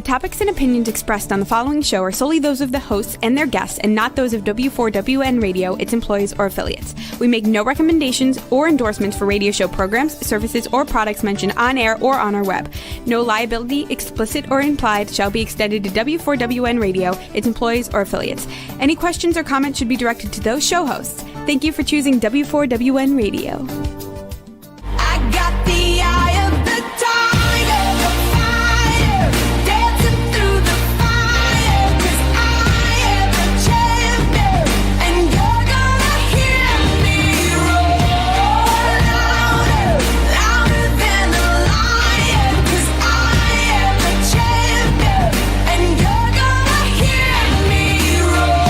topics and opinions expressed on the following show are solely those of the hosts and their guests and not those of W4WN Radio, its employees, or affiliates. We make no recommendations or endorsements for radio show programs, services, or products mentioned on air or on our web. No liability, explicit or implied, shall be extended to W4WN Radio, its employees, or affiliates. Any questions or comments should be directed to those show hosts. Thank you for choosing W4WN Radio. I got the eye of the tiger, the fighter, dancing through the fire, 'cause I am the champion, and you're gonna hear me roar louder, louder than a lion, 'cause I am the champion, and you're gonna hear me roar.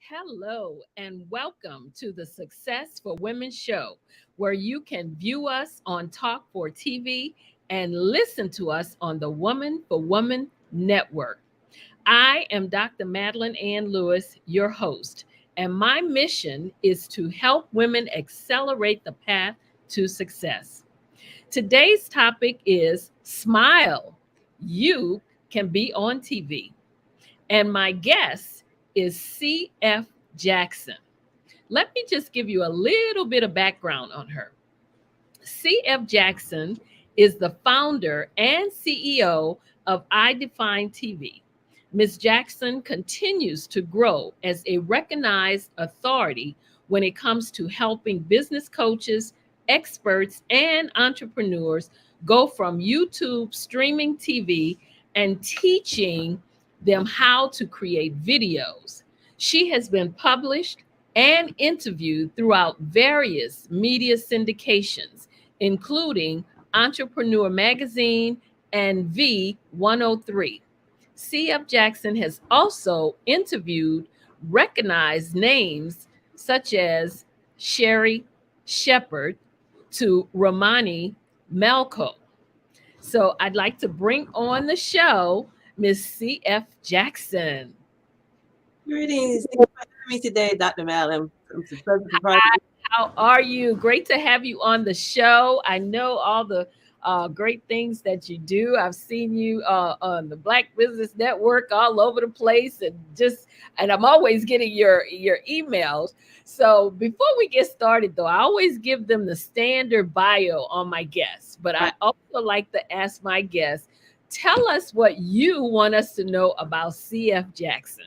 Hello and welcome to the Success for Women show, where you can view us on Talk for TV and listen to us on the Woman for Woman Network. I am Dr. Madeline Ann Lewis, your host, and my mission is to help women accelerate the path to success. Today's topic is Smile. You can be on TV. And my guest is C.F. Jackson. Let me just give you a little bit of background on her. C.F. Jackson is the founder and CEO of I Define TV. Ms. Jackson continues to grow as a recognized authority when it comes to helping business coaches, experts, and entrepreneurs go from YouTube streaming TV and teaching them how to create videos. She has been published and interviewed throughout various media syndications, including Entrepreneur Magazine and V103. C.F. Jackson has also interviewed recognized names such as Sherry Shepard to Romani Malco. So I'd like to bring on the show Miss C.F. Jackson. Greetings. Thank you for having me today, Dr. Madeline. How are you? Great to have you on the show. I know all the great things that you do. I've seen you on the Black Business Network all over the place, and I'm always getting your emails. So before we get started, though, I always give them the standard bio on my guests, but I also like to ask my guests, tell us what you want us to know about C.F. Jackson.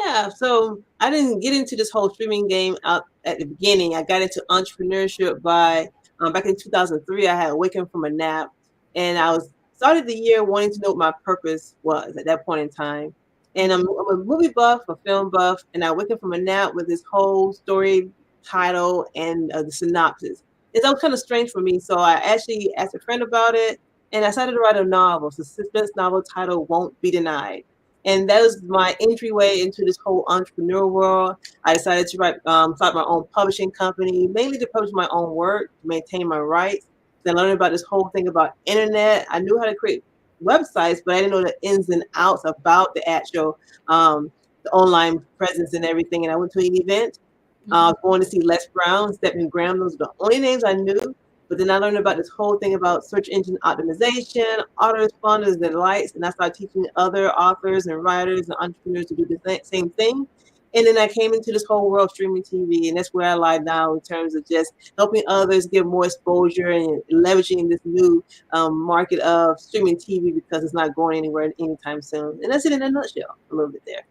Yeah, so I didn't get into this whole streaming game out at the beginning. I got into entrepreneurship by back in 2003. I had awakened from a nap, and I started the year wanting to know what my purpose was at that point in time. And I'm a movie buff, a film buff, and I awakened from a nap with this whole story title and the synopsis. It's all kind of strange for me, so I actually asked a friend about it. And I decided to write a novel, it's a suspense novel titled Won't Be Denied. And that was my entryway into this whole entrepreneur world. I decided to start my own publishing company, mainly to publish my own work, to maintain my rights. Then I learned about this whole thing about internet. I knew how to create websites, but I didn't know the ins and outs about the actual the online presence and everything. And I went to an event, going to see Les Brown, Stephen Graham. Those were the only names I knew. But then I learned about this whole thing about search engine optimization, autoresponders, and the likes, and I started teaching other authors and writers and entrepreneurs to do the same thing. And then I came into this whole world of streaming TV, and that's where I lie now in terms of just helping others get more exposure and leveraging this new market of streaming TV because it's not going anywhere anytime soon. And that's it in a nutshell, a little bit there.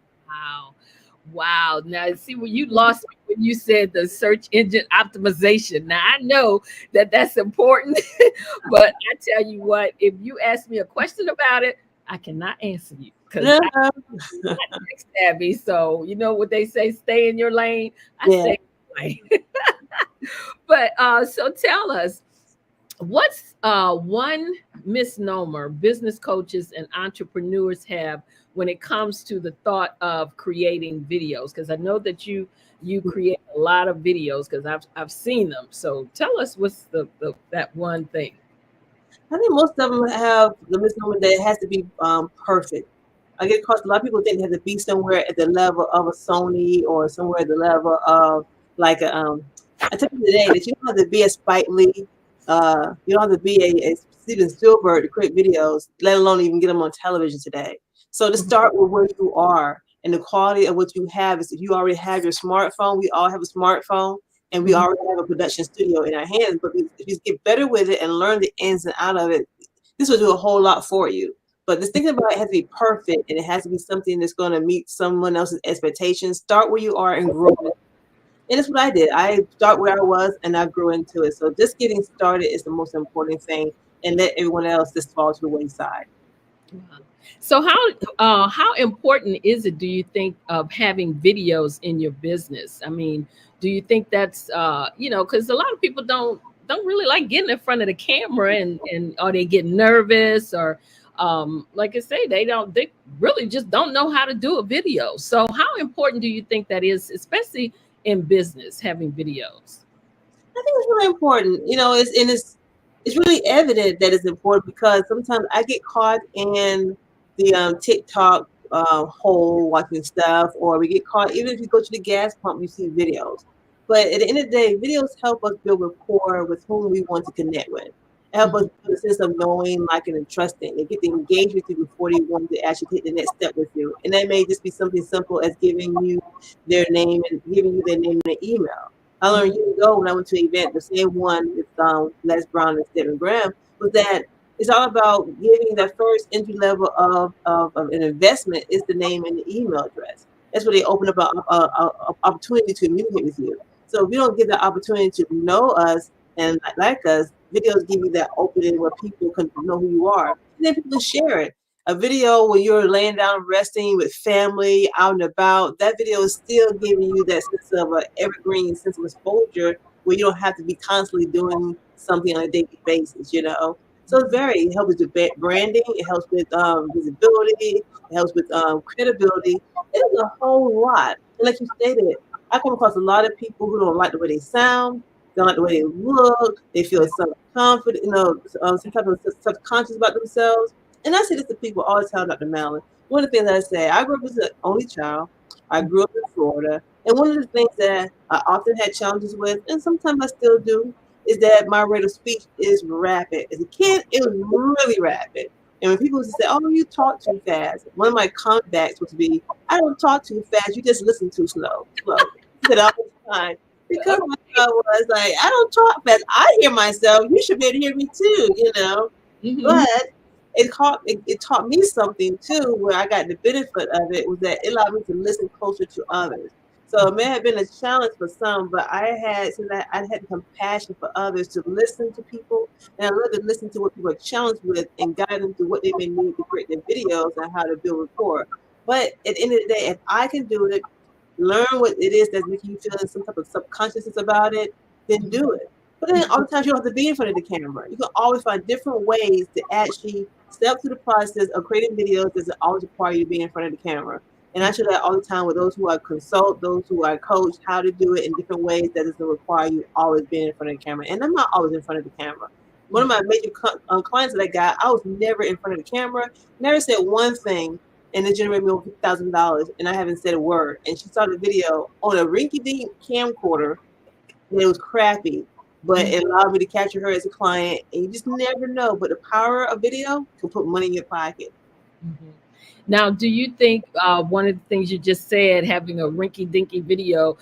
Wow. Now, see, when you lost me when you said the search engine optimization. Now, I know that that's important, but I tell you what, if you ask me a question about it, I cannot answer you because I'm not tech savvy. So, you know what they say, stay in your lane. I stay in my lane. But so tell us, what's one misnomer business coaches and entrepreneurs have when it comes to the thought of creating videos? Because I know that you create a lot of videos because I've seen them. So tell us what's that one thing. I think most of them have the misnomer that it has to be perfect. I get across a lot of people think it has to be somewhere at the level of a Sony or somewhere at the level of like a I tell you today that you don't have to be a Spike Lee. You don't have to be a Steven Spielberg to create videos, let alone even get them on television today. So to start with where you are and the quality of what you have is if you already have your smartphone, we all have a smartphone and we Mhm. already have a production studio in our hands. But if you get better with it and learn the ins and out of it, this will do a whole lot for you. But this thinking about it has to be perfect and it has to be something that's going to meet someone else's expectations. Start where you are and grow. And that's what I did. I start where I was and I grew into it. So just getting started is the most important thing and let everyone else just fall to the wayside. Wow. So how important is it, do you think, of having videos in your business? I mean, do you think that's because a lot of people don't really like getting in front of the camera, and or they get nervous, or like I say, they really just don't know how to do a video. So how important do you think that is, especially in business, having videos? I think it's really important. It's really evident that it's important because sometimes I get caught in the TikTok hole watching stuff, or we get caught even if you go to the gas pump, you see videos. But at the end of the day, videos help us build rapport with whom we want to connect with. It help us Mhm. build a sense of knowing, liking, and trusting. They get to engage with you before they want to actually take the next step with you. And that may just be something simple as giving you their name and giving you their name and email. I learned Mhm. years ago when I went to an event, the same one with Les Brown and Stephen Graham, was that it's all about giving that first entry level of an investment is the name and the email address. That's where they open up a opportunity to communicate with you. So if you don't give the opportunity to know us and like us, videos give you that opening where people can know who you are. And then people share it. A video where you're laying down resting with family out and about, that video is still giving you that sense of an evergreen sense of exposure where you don't have to be constantly doing something on a daily basis. So it helps with branding, it helps with visibility, it helps with credibility. It is a whole lot. And like you stated, I come across a lot of people who don't like the way they sound, don't like the way they look, they feel self-confident, some type of self-conscious about themselves. And I say this to people all the time, Dr. Mallon. One of the things I say, I grew up as an only child. I grew up in Florida. And one of the things that I often had challenges with, and sometimes I still do, is that my rate of speech is rapid. As a kid, it was really rapid. And when people used to say, "Oh, you talk too fast," one of my comebacks would be, "I don't talk too fast. You just listen too slow." I said all the time because my thought was like, "I don't talk fast. I hear myself. You should be able to hear me too." Mhm. But it taught me something too, where I got the benefit of it was that it allowed me to listen closer to others. So it may have been a challenge for some, but I had compassion for others to listen to people, and I love to listen to what people are challenged with and guide them through what they may need to create their videos and how to build rapport. But at the end of the day, if I can do it, learn what it is that's making you feel some type of subconsciousness about it, then do it. But then all the times you don't have to be in front of the camera. You can always find different ways to actually step through the process of creating videos that doesn't always require you to be in front of the camera. And I share that all the time with those who I consult, those who I coach, how to do it in different ways that doesn't require you always being in front of the camera. And I'm not always in front of the camera. One of my major clients that I got, I was never in front of the camera, never said one thing, and it generated me over $50,000, and I haven't said a word. And she saw the video on a rinky-dink camcorder, and it was crappy, but it allowed me to capture her as a client. And you just never know. But the power of video can put money in your pocket. Mhm. Now, do you think one of the things you just said, having a rinky dinky video,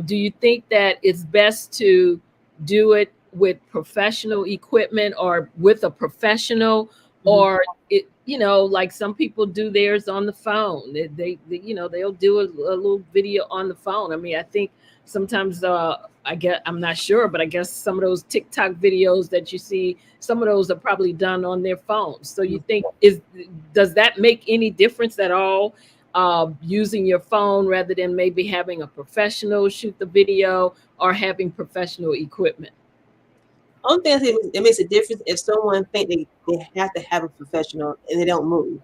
do you think that it's best to do it with professional equipment or with a professional, Mhm. or like some people do theirs on the phone? They'll do a little video on the phone. I mean, I think sometimes I'm not sure, but I guess some of those TikTok videos that you see, some of those are probably done on their phones. So you think does that make any difference at all? Using your phone rather than maybe having a professional shoot the video or having professional equipment? Only thing I think it makes a difference if someone think they have to have a professional and they don't move.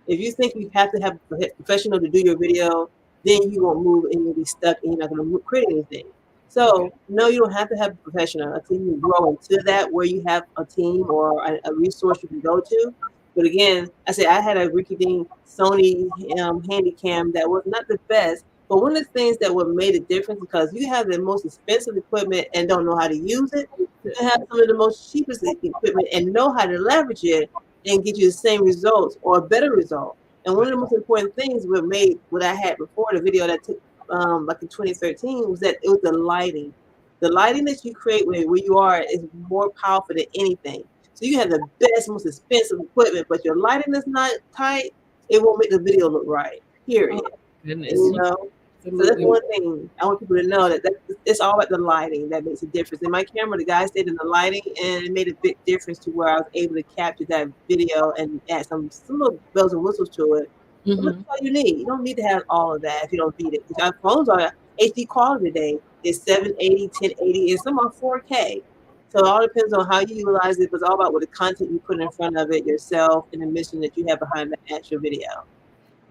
If you think you have to have a professional to do your video, then you won't move and you'll be stuck and you're not going to create anything. Okay. So no, you don't have to have a professional. I think you grow into that where you have a team or a resource you can go to. But again, I say I had a Ricky Dean Sony Handycam that was not the best, But one of the things that would made a difference, because you have the most expensive equipment and don't know how to use it, you can have some of the most cheapest equipment and know how to leverage it and get you the same results or a better result. And one of the most important things what I had before the video that took like in 2013 was that it was the lighting. The lighting that you create where you are is more powerful than anything. So you have the best, most expensive equipment, but your lighting is not tight, it won't make the video look right. Period. Goodness. You know? So that's one thing I want people to know, that it's all about the lighting that makes a difference. In my camera, the guy stayed in the lighting, and it made a big difference to where I was able to capture that video and add some little bells and whistles to it. But that's all you need. You don't need to have all of that if you don't need it. Because our phones are HD quality today. It's 780, 1080, and some are 4K. So it all depends on how you utilize it. But it's all about what the content you put in front of it, yourself, and the mission that you have behind the actual video.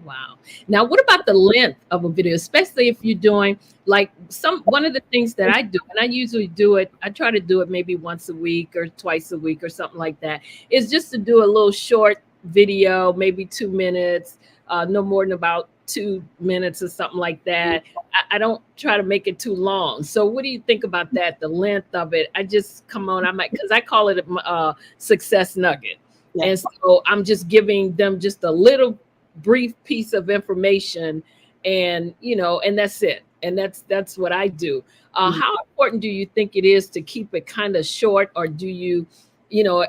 Wow. Now, what about the length of a video, especially if you're doing like one of the things that I do, and I usually do it, I try to do it maybe once a week or twice a week or something like that, is just to do a little short video, maybe 2 minutes, no more than about 2 minutes or something like that. I don't try to make it too long. So what do you think about that? The length of it? I just because I call it a success nugget. Yeah. And so I'm just giving them just a little brief piece of information, and and that's it. And that's what I do. How important do you think it is to keep it kind of short, or do you,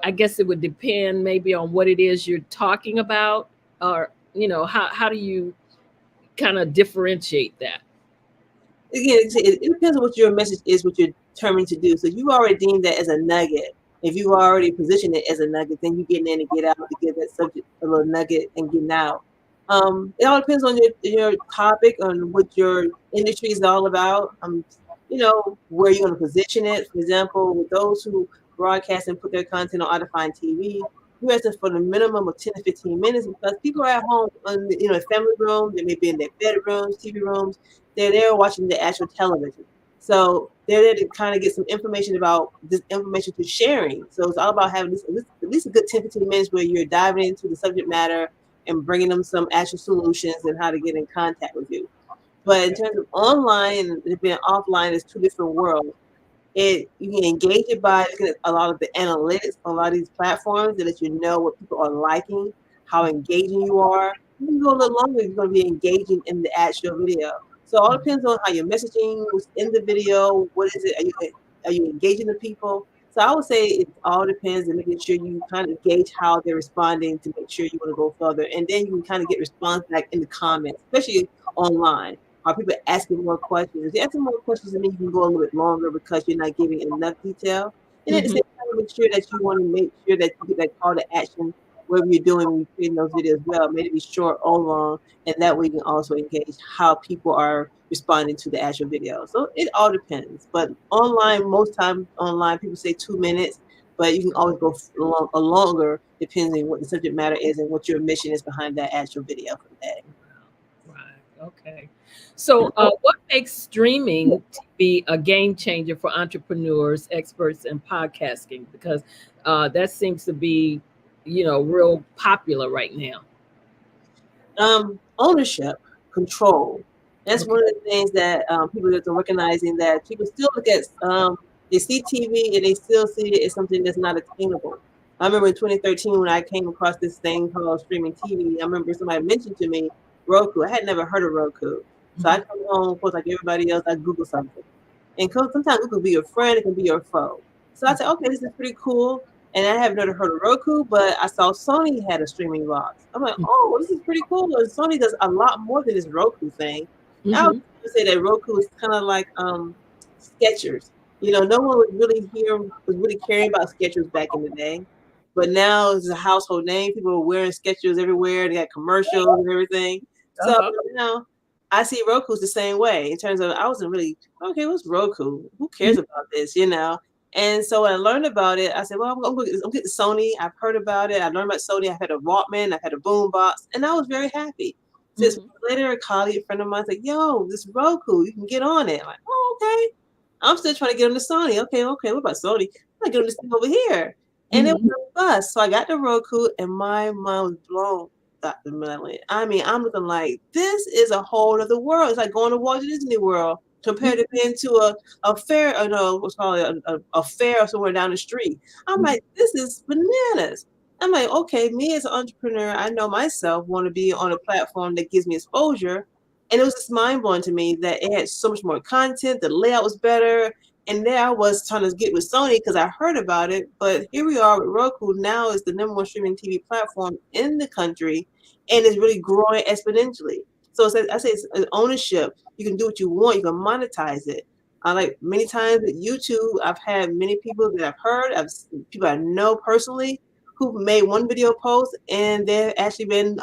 I guess it would depend maybe on what it is you're talking about, or how do you kind of differentiate that? Again, it depends on what your message is, what you're determined to do. So you already deemed that as a nugget. If you already position it as a nugget, then you getting in and get out to give that subject a little nugget and getting out. It all depends on your topic, on what your industry is all about. Where you're going to position it. For example, with those who broadcast and put their content on Audifine TV, you have to for the minimum of 10 to 15 minutes, because people are at home in family room, they may be in their bedrooms, TV rooms, they're there watching the actual television. So they're there to kind of get some information about this information to sharing. So it's all about having at least a good 10, 15 minutes where you're diving into the subject matter and bringing them some actual solutions and how to get in contact with you. But in terms of online and being offline, it's two different worlds. You can engage it by looking at a lot of the analytics on a lot of these platforms that let you know what people are liking, how engaging you are. You can go a little longer if you're going to be engaging in the actual video. So it all depends on how you're messaging, what's in the video, what is it, are you engaging the people? So I would say it all depends, and making sure you kind of gauge how they're responding to make sure you want to go further. And then you can kind of get response back in the comments, especially online. Are people asking more questions? If they're asking more questions, then you can go a little bit longer because you're not giving enough detail. And at the same time, make sure that you want to make sure that you get that call to action, whatever you're doing when you're creating those videos well, maybe be short or long, and that way you can also engage how people are responding to the actual video. So it all depends. But online, most times online, people say 2 minutes, but you can always go longer depending on what the subject matter is and what your mission is behind that actual video for the day. Right. Okay. So what makes streaming TV a game changer for entrepreneurs, experts in podcasting? Because that seems to be, real popular right now. Ownership, control. That's one of the things that people are recognizing, that people still look at, they see TV and they still see it as something that's not attainable. I remember in 2013 when I came across this thing called streaming TV, I remember somebody mentioned to me Roku. I had never heard of Roku. So I come home, of course, like everybody else, I Google something. And sometimes it can be your friend, it can be your foe. So I said, okay, this is pretty cool. And I have never heard of Roku, but I saw Sony had a streaming box. I'm like, oh, this is pretty cool. And Sony does a lot more than this Roku thing. I would say that Roku is kind of like Skechers. No one was really caring about Skechers back in the day. But now it's a household name. People are wearing Skechers everywhere. They got commercials and everything. So, I see Roku's the same way in terms of, I wasn't really, okay, what's Roku? Who cares about this, And so when I learned about it, I said, well, I'm getting Sony. I've heard about it. I learned about Sony. I've had a Walkman. I've had a boombox. And I was very happy. Just later, a colleague, a friend of mine said, yo, this Roku, you can get on it. I'm like, oh, okay. I'm still trying to get on the Sony. Okay. What about Sony? I'm going to get on this thing over here. And it was a bust. So I got the Roku and my mind was blown. Dr. Melanie. I mean, I'm looking like this is a whole other world. It's like going to Walt Disney World compared to being to a fair, what's called a fair somewhere down the street. I'm like, this is bananas. I'm like, okay, me as an entrepreneur, I know myself want to be on a platform that gives me exposure. And it was just mind blowing to me that it had so much more content, the layout was better. And there I was trying to get with Sony because I heard about it. But here we are with Roku. Now is the #1 streaming TV platform in the country, and it's really growing exponentially. So I say it's an ownership. You can do what you want. You can monetize it. I like many times at YouTube, I've had many people that I've heard, people I know personally who've made one video post and they've actually been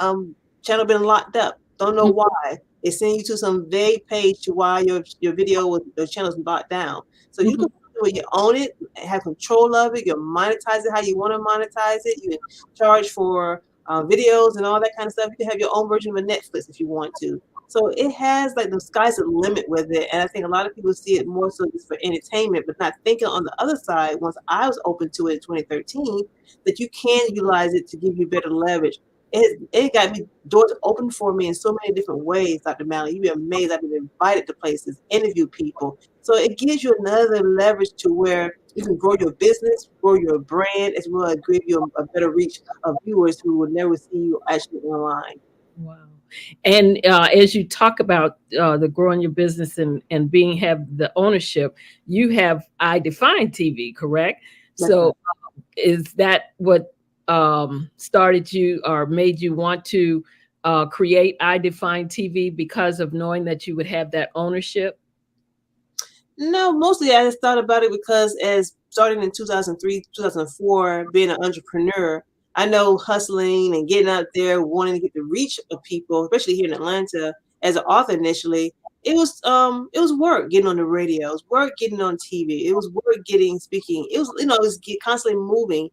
channel been locked up. Don't know why. They send you to some vague page to why your video was your channel's locked down. So you can do it, you own it, have control of it, you monetize it how you want to monetize it. You can charge for videos and all that kind of stuff. You can have your own version of a Netflix if you want to. So it has like the sky's the limit with it. And I think a lot of people see it more so just for entertainment, but not thinking on the other side, once I was open to it in 2013, that you can utilize it to give you better leverage. It got me doors open for me in so many different ways, Dr. Malley. You'd be amazed. I've been invited to places, interview people. So it gives you another leverage to where you can grow your business, grow your brand, as well as give you a better reach of viewers who will never see you actually online. Wow. And as you talk about the growing your business and have the ownership, you have I Define TV, correct? That's So right. is that what started you or made you want to create I Define TV because of knowing that you would have that ownership? No, mostly I just thought about it because as starting in 2003, 2004, being an entrepreneur, I know hustling and getting out there, wanting to get the reach of people, especially here in Atlanta, as an author initially, it was work getting on the radio, it was work getting on TV, it was work getting speaking, it was it was constantly moving.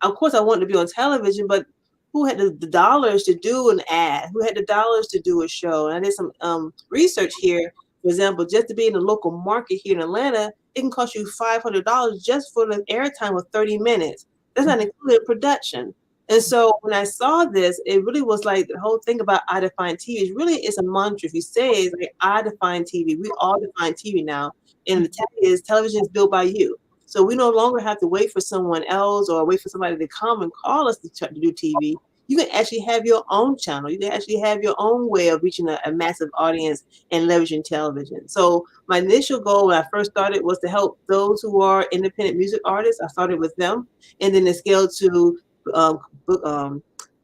Of course, I wanted to be on television, but who had the dollars to do an ad? Who had the dollars to do a show? And I did some research here. For example, just to be in the local market here in Atlanta, it can cost you $500 just for the airtime of 30 minutes. That's not including production. And so when I saw this, it really was like the whole thing about I Define TV is really it's a mantra. If you say it's like I define TV, we all define TV now. And the tag is television is built by you. So we no longer have to wait for someone else or wait for somebody to come and call us to do TV. You can actually have your own channel. You can actually have your own way of reaching a massive audience and leveraging television. So my initial goal when I first started was to help those who are independent music artists. I started with them, and then it scaled to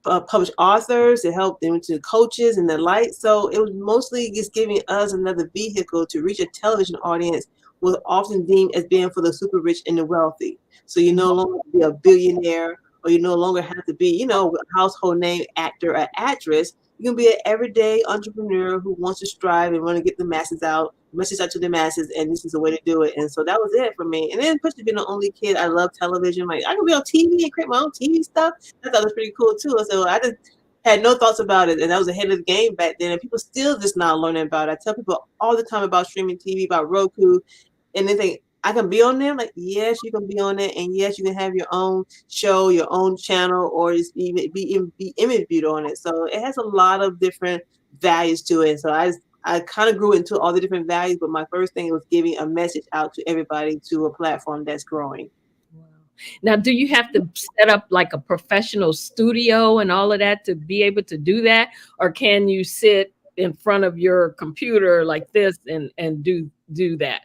published authors, to help them to coaches and the like. So it was mostly just giving us another vehicle to reach a television audience was often deemed as being for the super rich and the wealthy. So you no longer be a billionaire or you no longer have to be, a household name actor or actress. You can be an everyday entrepreneur who wants to strive and want to get the message out to the masses, and this is the way to do it. And so that was it for me. And then especially being the only kid, I love television. Like I could be on TV and create my own TV stuff. I thought it was pretty cool too. So I just had no thoughts about it, and I was ahead of the game back then. And people still just not learning about it. I tell people all the time about streaming TV, about Roku, and they think I can be on there. Like, yes, you can be on there, and yes, you can have your own show, your own channel, or just even be interviewed on it. So it has a lot of different values to it. So I kind of grew into all the different values, but my first thing was giving a message out to everybody to a platform that's growing. Wow. Now, do you have to set up like a professional studio and all of that to be able to do that? Or can you sit in front of your computer like this and do that?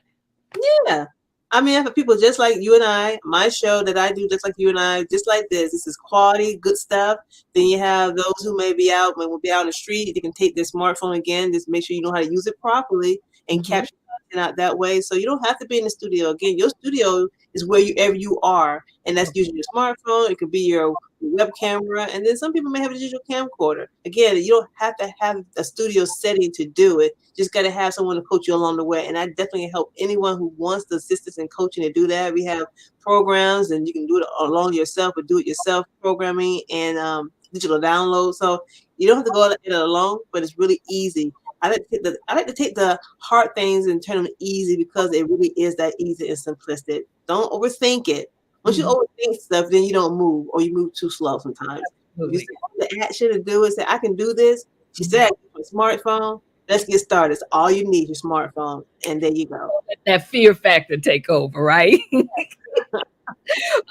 Yeah. I mean, for people just like you and I, my show that I do just like you and I, just like this is quality, good stuff. Then you have those who may be out, will be out on the street. They can take their smartphone again, just make sure you know how to use it properly and capture content out that way. So you don't have to be in the studio. Again, your studio is wherever you are, and that's using your smartphone. It could be your web camera, and then some people may have a digital camcorder. Again, you don't have to have a studio setting to do it. Just got to have someone to coach you along the way. And I definitely help anyone who wants the assistance and coaching to do that. We have programs, and you can do it along yourself or do it yourself programming and digital download. So you don't have to go at it alone, but it's really easy. I like to take the hard things and turn them easy because it really is that easy and simplistic. Don't overthink it. Once you overthink stuff, then you don't move, or you move too slow sometimes. You say, the action to do it. Say, I can do this. She said, a smartphone. Let's get started. It's all you need, your smartphone, and there you go. Let that fear factor take over, right?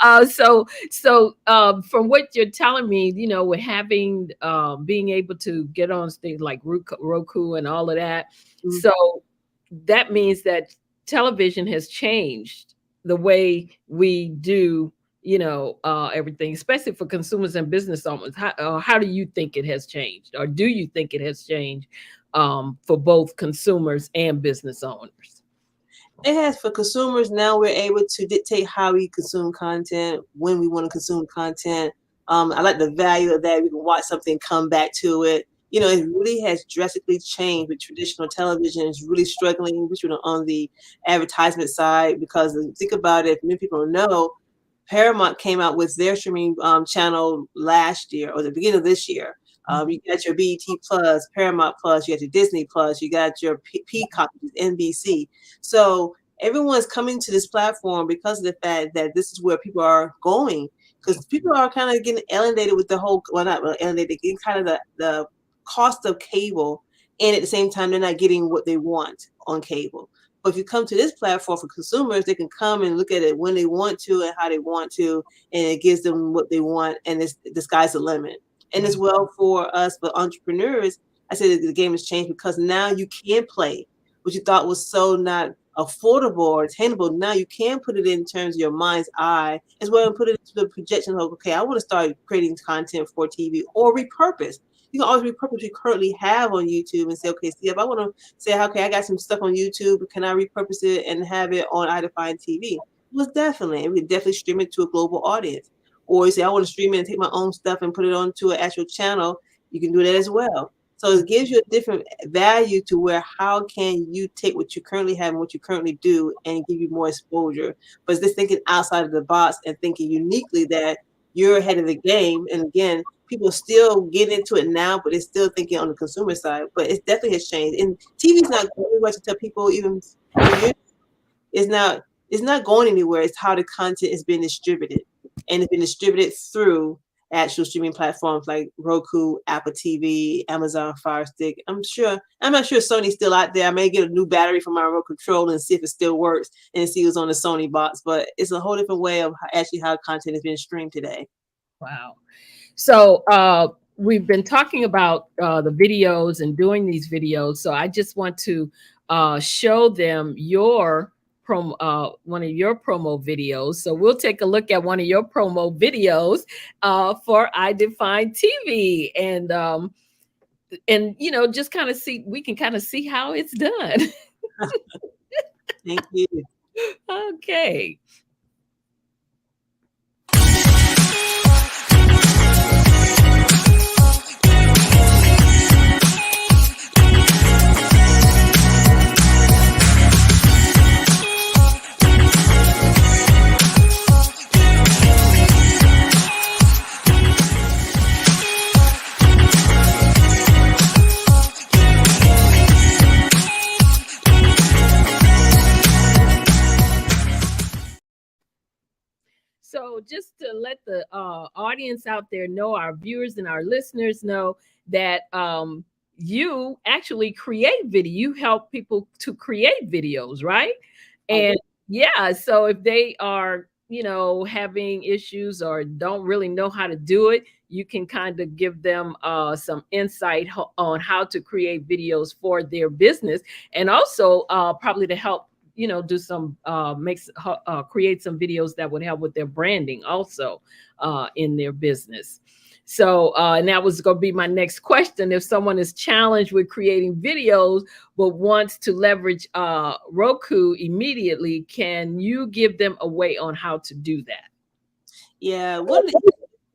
From what you're telling me, with having being able to get on stage like Roku and all of that, so that means that television has changed the way we do, everything, especially for consumers and business owners. How do you think it has changed, or do you think it has changed for both consumers and business owners? It has for consumers. Now we're able to dictate how we consume content, when we want to consume content. I like the value of that. We can watch something, come back to it. It really has drastically changed. With traditional television is really struggling, which on the advertisement side, because think about it, if many people don't know, Paramount came out with their streaming channel last year or the beginning of this year. You got your BET Plus, Paramount Plus, you got your Disney Plus, you got your Peacock, NBC. So everyone's coming to this platform because of the fact that this is where people are going. Because people are kind of getting alienated with the whole, well, not really alienated, getting kind of the cost of cable, and at the same time, they're not getting what they want on cable. But if you come to this platform for consumers, they can come and look at it when they want to and how they want to, and it gives them what they want, and the sky's the limit. And as well for us, for entrepreneurs, I say that the game has changed because now you can play what you thought was so not affordable or attainable. Now you can put it in terms of your mind's eye as well, and put it into the projection of, okay, I want to start creating content for TV, or repurpose. You can always repurpose what you currently have on YouTube and say, okay, see, if I want to say, okay, I got some stuff on YouTube, can I repurpose it and have it on iDefine TV? Well, definitely. And we can definitely stream it to a global audience. Or you say, I want to stream it and take my own stuff and put it onto an actual channel. You can do that as well. So it gives you a different value to where how can you take what you currently have and what you currently do and give you more exposure. But it's just thinking outside of the box and thinking uniquely that you're ahead of the game. And again, people still get into it now, but it's still thinking on the consumer side. But it definitely has changed. And TV's not going anywhere, to tell people even it's not going anywhere. It's how the content is being distributed. And it's been distributed through actual streaming platforms like Roku, Apple TV, Amazon Fire Stick. I'm not sure Sony's still out there. I may get a new battery for my remote control and see if it still works and see what's on the Sony box. But it's a whole different way of actually how content is being streamed today. Wow. So we've been talking about the videos and doing these videos. So I just want to show them one of your promo videos. So we'll take a look at one of your promo videos for iDefine TV, and just kind of see, we can kind of see how it's done. Thank you. Okay. So just to let the audience out there know, our viewers and our listeners know that you actually create video. You help people to create videos, right? And yeah, so if they are, having issues or don't really know how to do it, you can kind of give them some insight on how to create videos for their business, and also probably to help do some create some videos that would help with their branding also in their business. So and that was going to be my next question. If someone is challenged with creating videos but wants to leverage Roku immediately, can you give them a way on how to do that? Yeah, one of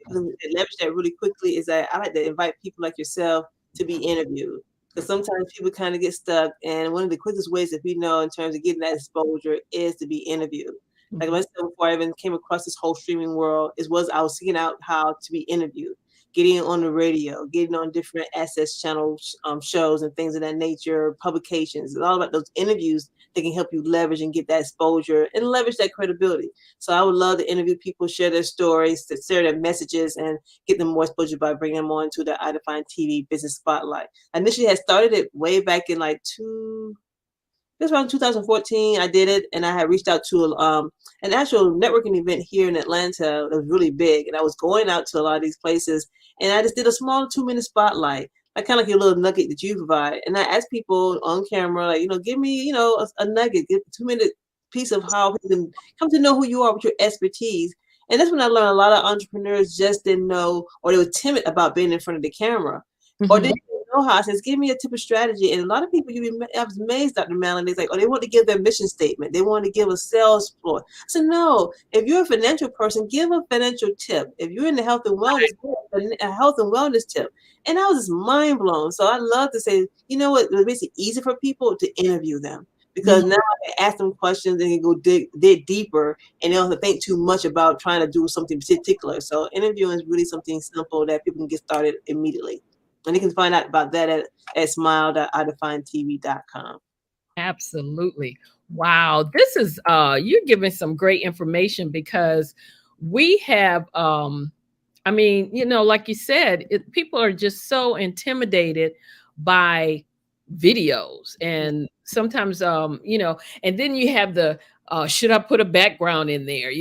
the leverage that really quickly is that I like to invite people like yourself to be interviewed. Because sometimes people kind of get stuck, and one of the quickest ways that we know in terms of getting that exposure is to be interviewed. Like I said before, I even came across this whole streaming world, I was seeking out how to be interviewed. getting on the radio, getting on different access channel shows and things of that nature, publications. It's all about those interviews that can help you leverage and get that exposure and leverage that credibility. So I would love to interview people, share their stories, to share their messages, and get them more exposure by bringing them on to the I Define TV Business Spotlight. I initially had started it way back in like it was around 2014. I did it, and I had reached out to an actual networking event here in Atlanta that was really big, and I was going out to a lot of these places, and I just did a small 2-minute spotlight, like kind of like your little nugget that you provide, and I asked people on camera, like, give me, a nugget, give a 2-minute piece of how people can come to know who you are with your expertise. And that's when I learned a lot of entrepreneurs just didn't know, or they were timid about being in front of the camera, or they know how. I says, give me a tip of strategy. And a lot of people, I was amazed, Dr. Madeline, they're like, they want to give their mission statement. They want to give a sales floor. I said, no, if you're a financial person, give a financial tip. If you're in the health and wellness, give a health and wellness tip. And I was just mind blown. So I love to say, you know what, it makes it easy for people to interview them. Because now I can ask them questions and go dig deeper, and they don't have to think too much about trying to do something particular. So interviewing is really something simple that people can get started immediately. And you can find out about that at smile.idefinetv.com. Absolutely. Wow. This is you're giving some great information, because we have like you said, people are just so intimidated by videos, and sometimes and then you have the should I put a background in there?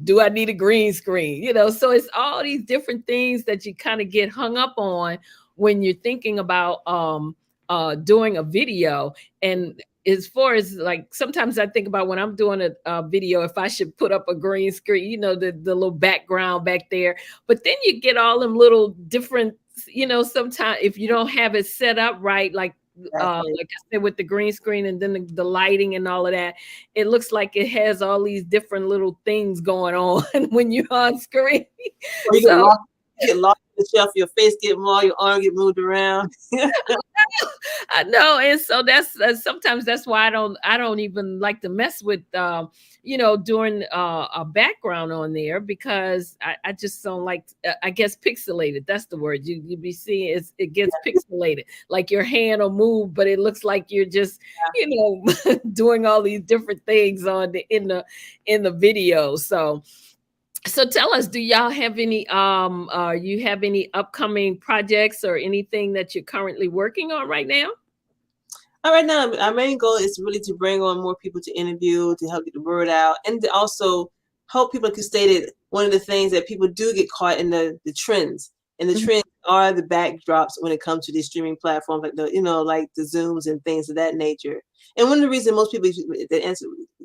Do I need a green screen? So it's all these different things that you kind of get hung up on when you're thinking about doing a video. And as far as, like, sometimes I think about when I'm doing a video, if I should put up a green screen, the little background back there. But then you get all them little different, sometimes if you don't have it set up right, like I said, with the green screen and then the lighting and all of that, it looks like it has all these different little things going on when you're on screen. Or you get lost in the shelf, your face get more, your arm get moved around. I know, and so that's sometimes that's why I don't even like to mess with doing a background on there, because I just don't like, I guess, pixelated. That's the word you be seeing. It gets pixelated, like your hand will move, but it looks like you're just doing all these different things in the video. So tell us, do y'all have any you have any upcoming projects or anything that you're currently working on right now? Right now, our main goal is really to bring on more people to interview, to help get the word out, and to also help people. Like you stated, one of the things that people do get caught in the trends, and the trends are the backdrops when it comes to these streaming platforms, like like the Zooms and things of that nature. And one of the reasons most people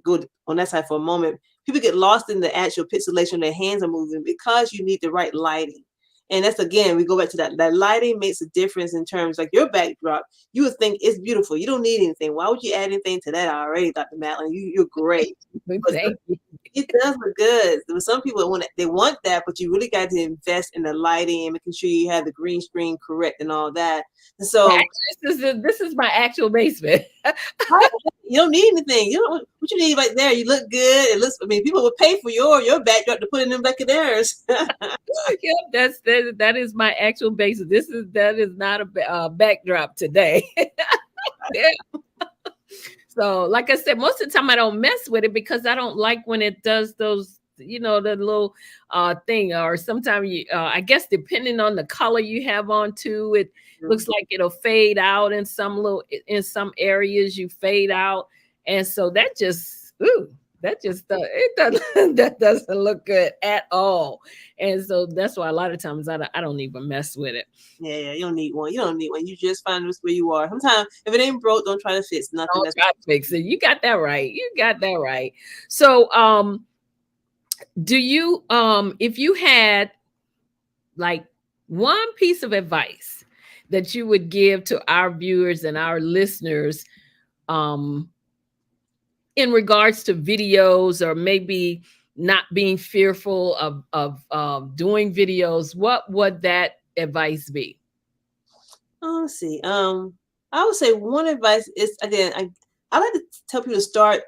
go on that side for a moment, people get lost in the actual pixelation, their hands are moving, because you need the right lighting. And that's, again, we go back to that lighting makes a difference in terms, like your backdrop, you would think it's beautiful. You don't need anything. Why would you add anything to that already, Dr. Madeline? You're great. Thank you. It does look good. There were some people that they want that, but you really got to invest in the lighting and making sure you have the green screen correct and all that. And so actually, this is my actual basement. You don't need anything. What you need right there. You look good. It looks. People would pay for your backdrop to put in them back of theirs. Yeah, that is my actual basement. That is not a backdrop today. Yeah. So, like I said, most of the time I don't mess with it, because I don't like when it does those, the little thing. Or sometimes I guess depending on the color you have on too, it looks like it'll fade out in some areas. You fade out, and so that just that doesn't look good at all. And so that's why a lot of times I don't even mess with it. Yeah, you don't need one. You just find this where you are. Sometimes if it ain't broke, don't try to fix nothing. Don't try to fix it. You got that right. So do you if you had like one piece of advice that you would give to our viewers and our listeners in regards to videos, or maybe not being fearful of doing videos, what would that advice be? Let's see. I would say one advice is, again, I like to tell people to start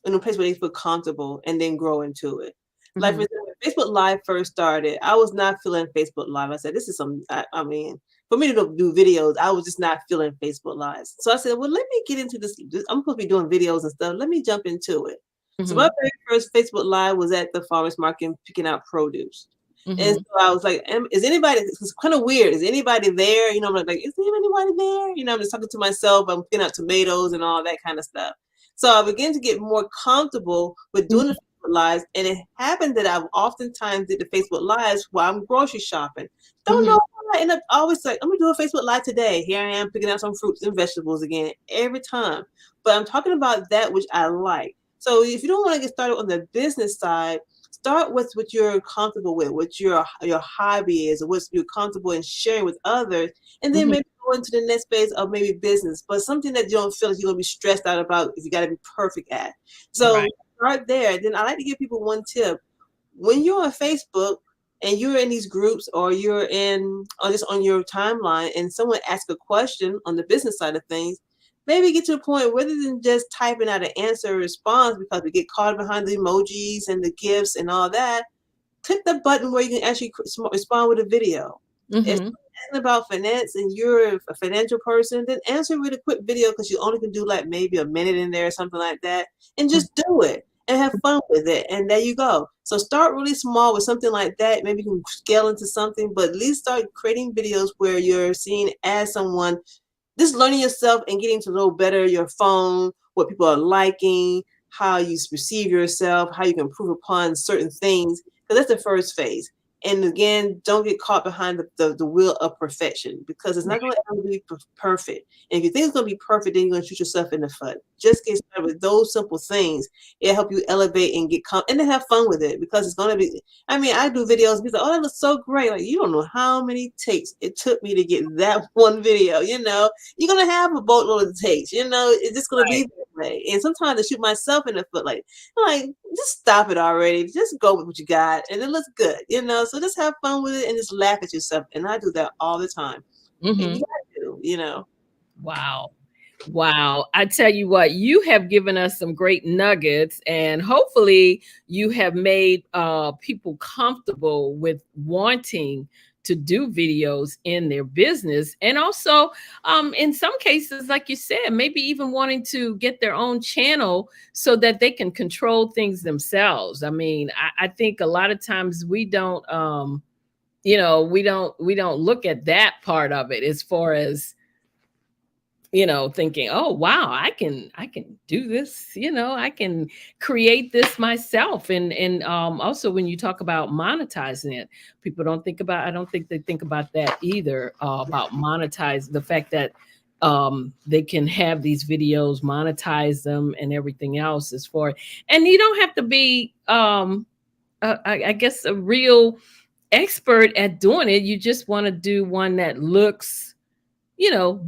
in a place where they feel comfortable and then grow into it. Like, for example, Facebook Live first started, I was not feeling Facebook Live. I said, this is I mean, for me to go do videos, I was just not feeling Facebook Lives. So I said, well, let me get into this. I'm supposed to be doing videos and stuff. Let me jump into it. So my very first Facebook Live was at the farmer's market picking out produce. And so I was like, is anybody, it's kind of weird. Is anybody there? You know, I'm like, is there anybody there? You know, I'm just talking to myself. I'm picking out tomatoes and all that kind of stuff. So I began to get more comfortable with doing the Facebook Lives. And it happened that I oftentimes did the Facebook Lives while I'm grocery shopping. Don't know why I end up always like, I'm going to do a Facebook Live today. Here I am picking out some fruits and vegetables again every time. But I'm talking about that which I like. So if you don't want to get started on the business side, start with what you're comfortable with, what your hobby is, or what you're comfortable in sharing with others, and then maybe go into the next phase of maybe business, but something that you don't feel like you're gonna be stressed out about if you got to be perfect at. So start there. Then I like to give people one tip: when you're on Facebook and you're in these groups, or you're in or just on your timeline, and someone asks a question on the business side of things, maybe get to a point rather than just typing out an answer or response, because we get caught behind the emojis and the gifs and all that. Click the button where you can actually respond with a video. If it's asking about finance and you're a financial person, then answer with a quick video, because you only can do like maybe a minute in there or something like that, and just do it and have fun with it. And there you go. So start really small with something like that. Maybe you can scale into something, but at least start creating videos where you're seen as someone, just learning yourself and getting to know better your phone, what people are liking, how you perceive yourself, how you can improve upon certain things, because that's the first phase. And again, don't get caught behind the wheel of perfection, because it's not going to ever be perfect. And if you think it's going to be perfect, then you're going to shoot yourself in the foot. Just get started with those simple things. It'll help you elevate and get and then have fun with it, because it's going to be, I mean, I do videos, people say, oh, that looks so great. Like, you don't know how many takes it took me to get that one video. You know, you're going to have a boatload of takes. You know, it's just going to be that way. And sometimes I shoot myself in the foot, like, just stop it already. Just go with what you got, and it looks good, you know. So just have fun with it and just laugh at yourself. And I do that all the time. And you gotta do, you know. Wow. I tell you what, you have given us some great nuggets, and hopefully you have made people comfortable with wanting to do videos in their business. And also, in some cases, like you said, maybe even wanting to get their own channel so that they can control things themselves. I mean, I think a lot of times we don't, we don't look at that part of it, as far as, thinking, oh, wow, I can do this, I can create this myself. And also, when you talk about monetizing it, people I don't think they think about that either, about monetize the fact that they can have these videos, monetize them and everything else and you don't have to be, I guess, a real expert at doing it. You just want to do one that looks,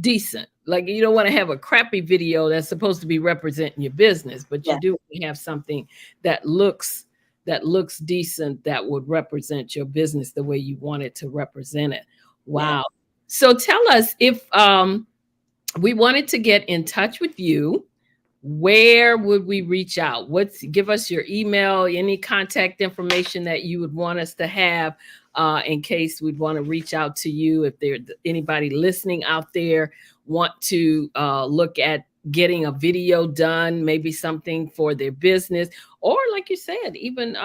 decent. Like, you don't want to have a crappy video that's supposed to be representing your business, but you do have something that looks decent, that would represent your business the way you want it to represent it. Wow. So tell us, if we wanted to get in touch with you, where would we reach out? Give us your email, any contact information that you would want us to have, in case we'd want to reach out to you. If there's anybody listening out there want to look at getting a video done, maybe something for their business, or like you said, even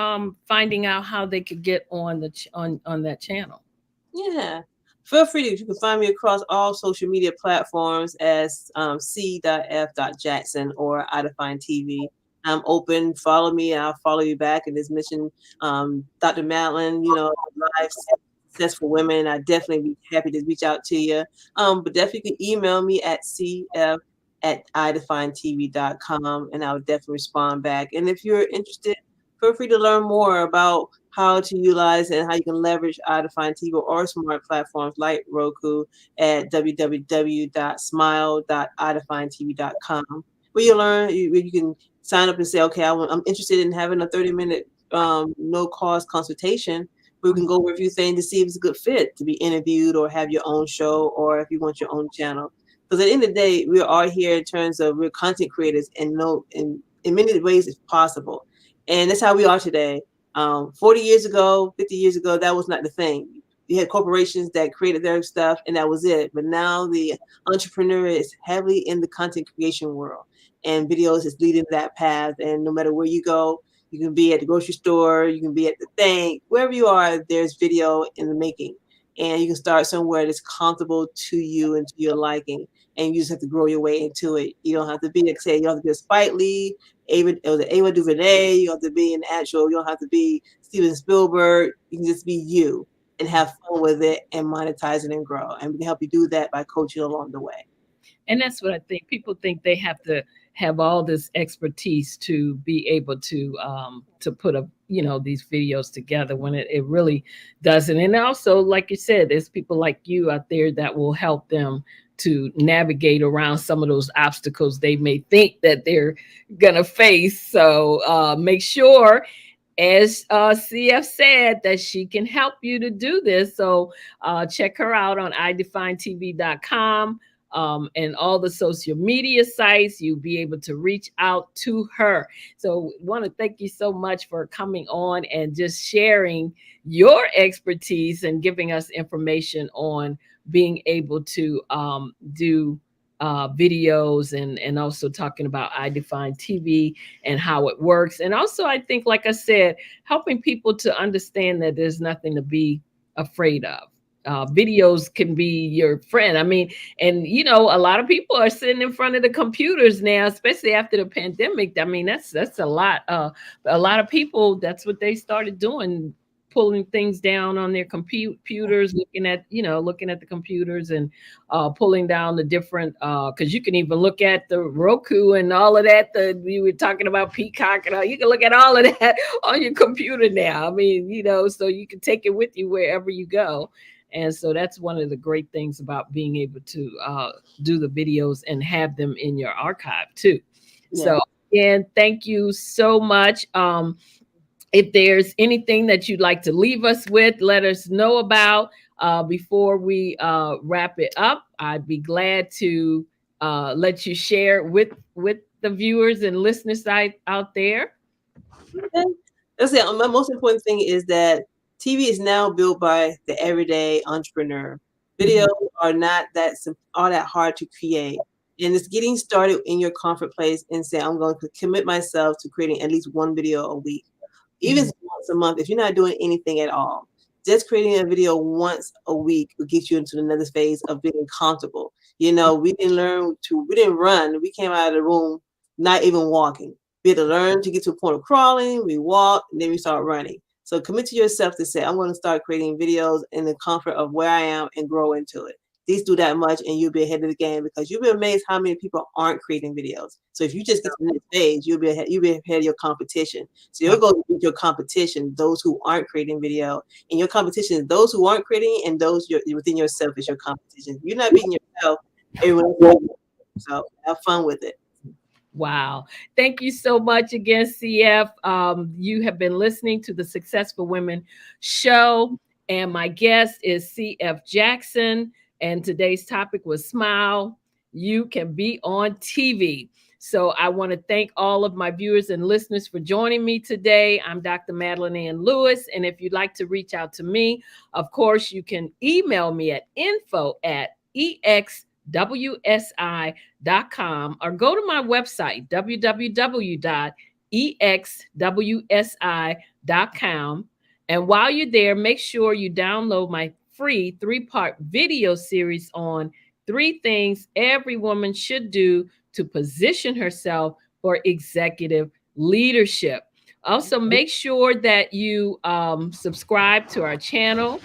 finding out how they could get on on that channel. Yeah. Feel free to, you can find me across all social media platforms as c.f.jackson or iDefine TV. I'm open. Follow me, and I'll follow you back. And as mentioned, Dr. Madeline, live successful women, I'd definitely be happy to reach out to you. But definitely you can email me at cf@iDefineTV.com, and I would definitely respond back. And if you're interested, feel free to learn more about how to utilize and how you can leverage iDefine TV or smart platforms like Roku at www.smile.iDefineTV.com, where you learn, you can sign up and say, okay, I'm interested in having a 30-minute no-cost consultation, where we can go over a few things to see if it's a good fit to be interviewed or have your own show, or if you want your own channel. Because at the end of the day, we are here in terms of we're content creators, and in many ways it's possible. And that's how we are today. 40 years ago, 50 years ago, that was not the thing. You had corporations that created their stuff and that was it. But now the entrepreneur is heavily in the content creation world, and videos is leading that path. And no matter where you go, you can be at the grocery store, you can be at the thing, wherever you are, there's video in the making. And you can start somewhere that's comfortable to you and to your liking. And you just have to grow your way into it. You don't have to be, like say, you don't have to be a Spike Lee, Ava DuVernay. You don't have to be an actual. You don't have to be Steven Spielberg. You can just be you and have fun with it and monetize it and grow. And we can help you do that by coaching along the way. And that's what I think. People think they have to have all this expertise to be able to put these videos together when it really doesn't. And also, like you said, there's people like you out there that will help them to navigate around some of those obstacles they may think that they're gonna face. So make sure, as CF said, that she can help you to do this. So check her out on iDefineTV.com. And all the social media sites. You'll be able to reach out to her. So want to thank you so much for coming on and just sharing your expertise and giving us information on being able to do videos and also talking about iDefine TV and how it works. And also, I think, like I said, helping people to understand that there's nothing to be afraid of. Videos can be your friend. I mean, and a lot of people are sitting in front of the computers now, especially after the pandemic. I mean, that's a lot. A lot of people, that's what they started doing, pulling things down on their computers, looking at the computers and pulling down the different, because you can even look at the Roku and all of that. We were talking about Peacock and all. You can look at all of that on your computer now. I mean, so you can take it with you wherever you go. And so that's one of the great things about being able to do the videos and have them in your archive too. Yeah. So again, thank you so much. If there's anything that you'd like to leave us with, let us know about before we wrap it up. I'd be glad to let you share with the viewers and listeners out there. Okay. That's it. My most important thing is that TV is now built by the everyday entrepreneur. Videos are not all that hard to create. And it's getting started in your comfort place and say, I'm going to commit myself to creating at least one video a week. Even once a month, if you're not doing anything at all, just creating a video once a week will get you into another phase of being comfortable. We didn't run. We came out of the room not even walking. We had to learn to get to a point of crawling. We walked, and then we start running. So commit to yourself to say, I'm going to start creating videos in the comfort of where I am and grow into it. Please do that much and you'll be ahead of the game, because you'll be amazed how many people aren't creating videos. So if you just get to the next stage, you'll be ahead of your competition. So you'll go with your competition, those who aren't creating video, and your competition is those who aren't creating, and those within yourself is your competition. You're not beating yourself, everyone else. So have fun with it. Wow. Thank you so much again, CF. You have been listening to the Successful Women Show, and my guest is CF Jackson. And today's topic was Smile. You can be on TV. So I want to thank all of my viewers and listeners for joining me today. I'm Dr. Madeline Ann Lewis. And if you'd like to reach out to me, of course, you can email me at info@exwsi.com or go to my website, www.exwsi.com. And while you're there, make sure you download my free 3-part video series on 3 things every woman should do to position herself for executive leadership. Also, make sure that you subscribe to our channel,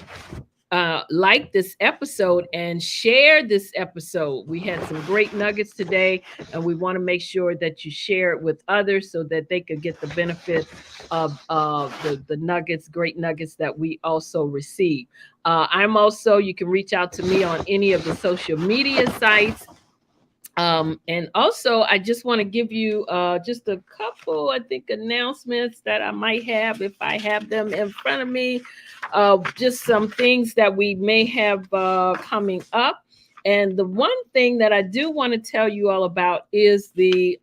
like this episode, and share this episode. We had some great nuggets today, and we want to make sure that you share it with others so that they could get the benefit of the nuggets, great nuggets that we also receive. You can reach out to me on any of the social media sites. And also, I just want to give you just a couple, I think, announcements that I might have, if I have them in front of me, just some things that we may have coming up. And the one thing that I do want to tell you all about is the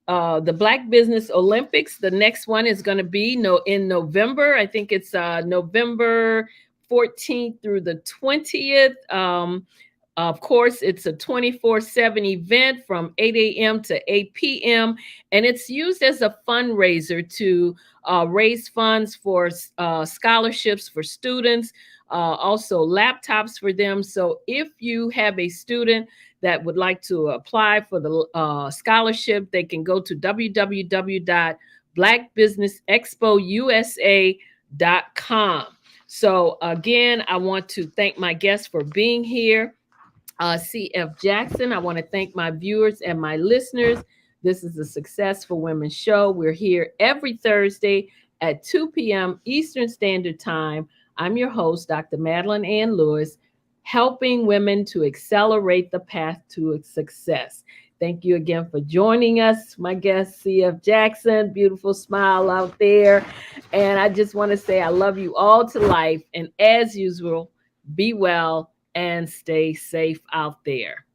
the Black Business Olympics. The next one is going to be in November. I think it's November 14th through the 20th. Of course, it's a 24/7 event from 8 a.m. to 8 p.m. And it's used as a fundraiser to raise funds for scholarships for students, also laptops for them. So if you have a student that would like to apply for the scholarship, they can go to www.blackbusinessexpousa.com. So again, I want to thank my guests for being here. CF Jackson. I want to thank my viewers and my listeners. This is the Success for Women show. We're here every Thursday at 2 p.m. Eastern Standard Time. I'm your host, Dr. Madeline Ann Lewis, helping women to accelerate the path to success. Thank you again for joining us, my guest, CF Jackson. Beautiful smile out there. And I just want to say I love you all to life. And as usual, be well and stay safe out there.